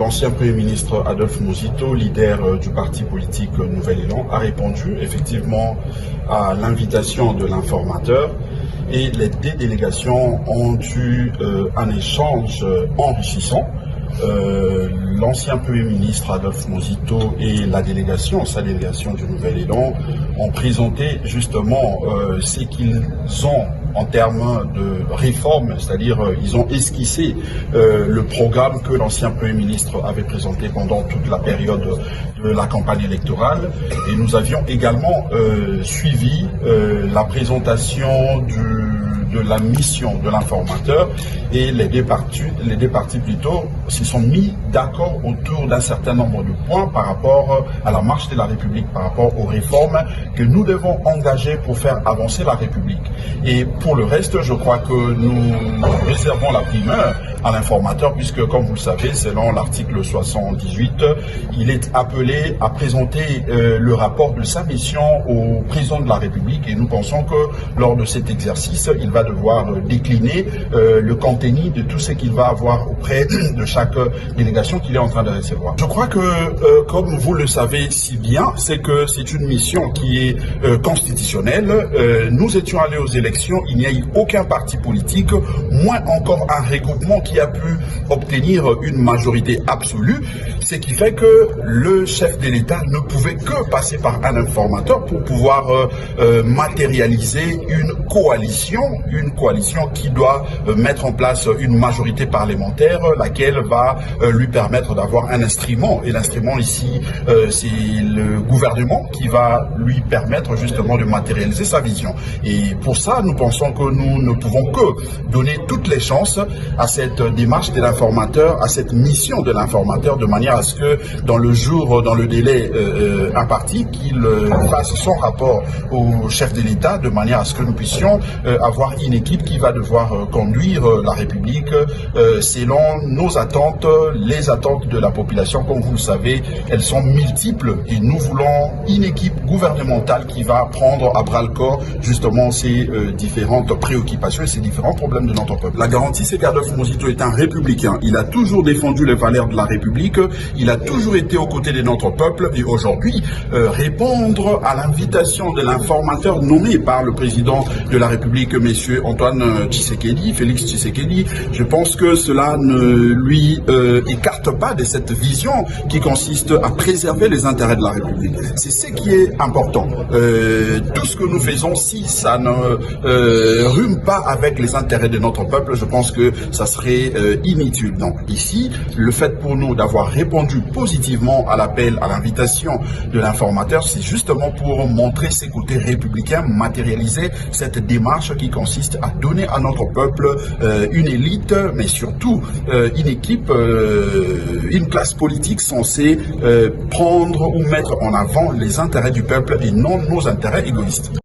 l'ancien Premier ministre Adolphe Muzito, leader du parti politique Nouvel Élan, a répondu effectivement à l'invitation de l'informateur et les deux délégations ont eu un échange enrichissant. L'ancien Premier ministre Adolphe Muzito et sa délégation du Nouvel Élan ont présenté justement ce qu'ils ont en termes de réforme, c'est-à-dire ils ont esquissé le programme que l'ancien Premier ministre avait présenté pendant toute la période de la campagne électorale. Et nous avions également suivi la présentation de la mission de l'informateur, et les deux parties plutôt se sont mis d'accord autour d'un certain nombre de points par rapport à la marche de la République, par rapport aux réformes que nous devons engager pour faire avancer la République. Et pour le reste, je crois que nous réservons la primeur à l'informateur, puisque comme vous le savez, selon l'article 78, il est appelé à présenter le rapport de sa mission au président de la République, et nous pensons que lors de cet exercice, il va devoir décliner le contenu de tout ce qu'il va avoir auprès de chaque délégation qu'il est en train de recevoir. Je crois que, comme vous le savez si bien, c'est que c'est une mission qui est constitutionnelle. Nous étions allés aux élections, il n'y a eu aucun parti politique, moins encore un regroupement qui a pu obtenir une majorité absolue, ce qui fait que le chef de l'État ne pouvait que passer par un informateur pour pouvoir matérialiser une coalition qui doit mettre en place une majorité parlementaire, laquelle va lui permettre d'avoir un instrument. Et l'instrument ici, c'est le gouvernement qui va lui permettre justement de matérialiser sa vision. Et pour ça, nous pensons que nous ne pouvons que donner toutes les chances à cette démarche de l'informateur, à cette mission de l'informateur, de manière à ce que dans le délai imparti, qu'il fasse son rapport au chef de l'État, de manière à ce que nous puissions avoir une équipe qui va devoir conduire la République selon nos attentes, les attentes de la population. Comme vous le savez, elles sont multiples et nous voulons une équipe gouvernementale qui va prendre à bras le corps justement ces différentes préoccupations et ces différents problèmes de notre peuple. La garantie, c'est qu'Adolphe Muzito est un républicain. Il a toujours défendu les valeurs de la République, il a toujours été aux côtés de notre peuple, et aujourd'hui, répondre à l'invitation de l'informateur nommé par le président de la République, messieurs Antoine Tshisekedi, Félix Tshisekedi, je pense que cela ne lui écarte pas de cette vision qui consiste à préserver les intérêts de la République. C'est ce qui est important. Tout ce que nous faisons, si ça ne rime pas avec les intérêts de notre peuple, je pense que ça serait inutile. Donc ici, le fait pour nous d'avoir répondu positivement à l'appel, à l'invitation de l'informateur, c'est justement pour montrer ses côtés républicains, matérialiser cette démarche qui consiste à donner à notre peuple une élite, mais surtout une équipe, une classe politique censée prendre ou mettre en avant les intérêts du peuple et non nos intérêts égoïstes.